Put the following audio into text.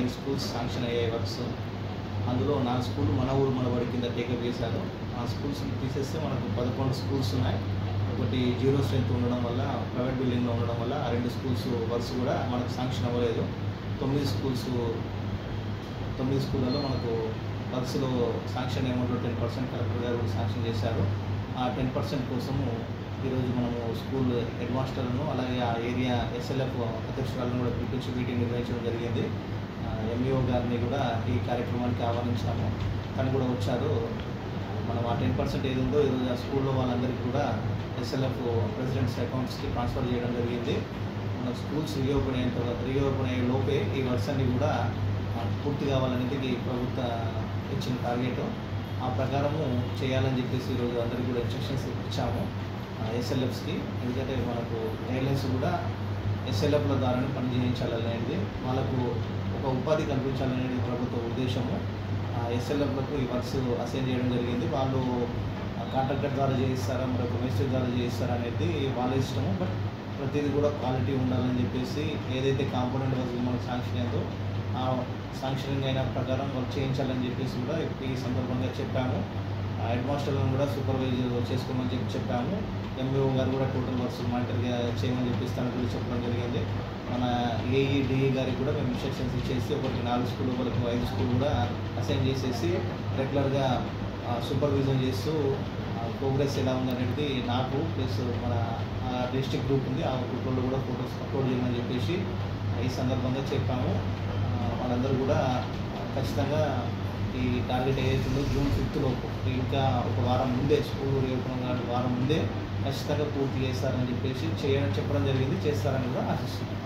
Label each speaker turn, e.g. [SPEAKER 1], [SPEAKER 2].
[SPEAKER 1] 5 schools sanction అయ్యాయి works. అందులో 4 స్కూళ్ళు మన ఊరు మనబడి కింద టేకప్ చేశారు. ఆ స్కూల్స్ తీసేస్తే మనకు 11 స్కూల్స్ ఉన్నాయి. ఒకటి 0 స్ట్రెంత్ ఉండడం వల్ల, ప్రైవేట్ బిల్డింగ్లో ఉండడం వల్ల ఆ 2 స్కూల్స్ వర్క్స్ కూడా మనకు శాంక్షన్ అవ్వలేదు. 9 స్కూళ్ళలో మనకు వర్క్స్లో శాంక్షన్ అమౌంట్లో 10% కలెక్టర్ గారు శాంక్షన్ చేశారు. ఆ 10% కోసము ఈరోజు మనము స్కూల్ హెడ్ మాస్టర్లను అలాగే ఆ ఏరియా SLF అధ్యక్షురాలను కూడా పిలిపించి మీటింగ్ నిర్వహించడం జరిగింది. MEO గారిని కూడా ఈ కార్యక్రమానికి ఆహ్వానించాము. తను కూడా వచ్చారు. మనం ఆ 10% ఏది ఉందో ఈరోజు ఆ స్కూల్లో వాళ్ళందరికీ కూడా SLF ప్రెసిడెంట్స్ అకౌంట్స్కి ట్రాన్స్ఫర్ చేయడం జరిగింది. మన స్కూల్స్ రీఓపెన్ అయ్యే లోపే ఈ వర్క్స్ అన్నీ కూడా పూర్తి కావాలనేది ప్రభుత్వ ఇచ్చిన టార్గెట్. ఆ ప్రకారము చేయాలని చెప్పేసి ఈరోజు అందరికీ కూడా ఇన్స్ట్రక్షన్స్ ఇచ్చాము SLFస్కి. ఎందుకంటే మనకు గైడ్లైన్స్ కూడా SLFల ద్వారానే పని చేయించాలనేది, వాళ్ళకు ఒక ఉపాధి కల్పించాలనేది ప్రభుత్వ ఉద్దేశము. SLFలకు ఈ వర్క్స్ అసైన్ చేయడం జరిగింది. వాళ్ళు కాంట్రాక్టర్ ద్వారా చేయిస్తారా, మరొక మేస్త్రి ద్వారా చేయిస్తారా అనేది వాళ్ళ ఇష్టము. బట్ ప్రతిదీ కూడా క్వాలిటీ ఉండాలని చెప్పేసి ఏదైతే కాంపోనెంట్ వర్క్స్ మనకు శాంక్షన్ అయిందో ఆ శాంక్షనింగ్ అయిన ప్రకారం వర్క్ చేయించాలని చెప్పేసి కూడా ఈ సందర్భంగా చెప్పాము. హెడ్ మాస్టర్లను కూడా సూపర్వైజ్ చేసుకోమని చెప్పాము. MEO గారు కూడా టోటల్ వర్క్స్ మానిటర్గా చేయమని చెప్పేసి తనకు కూడా చెప్పడం జరిగింది. మన AE/DE గారికి కూడా మేము ఇన్స్ట్రక్షన్స్ ఇచ్చేసి ఒకరికి 4 స్కూల్, ఒకరికి 5 స్కూల్ కూడా అసైన్ చేసేసి రెగ్యులర్గా సూపర్విజన్ చేస్తూ ప్రోగ్రెస్ ఎలా ఉందనేది నాకు ప్లస్ మన డిస్ట్రిక్ట్ గ్రూప్ ఉంది, ఆ గ్రూప్లో కూడా ఫొటోస్ అప్లోడ్ చేయమని చెప్పేసి ఈ సందర్భంగా చెప్పాము. వాళ్ళందరూ కూడా ఖచ్చితంగా ఈ టార్గెట్ ఏదైతుందో June 5th లోపు, ఇంకా ఒక వారం ముందే స్కూల్ రీఓపెన్ వారం ముందే ఖచ్చితంగా పూర్తి చేస్తారని చెప్పేసి చెప్పడం జరిగింది. చేస్తారని కూడా ఆశిస్తున్నాను.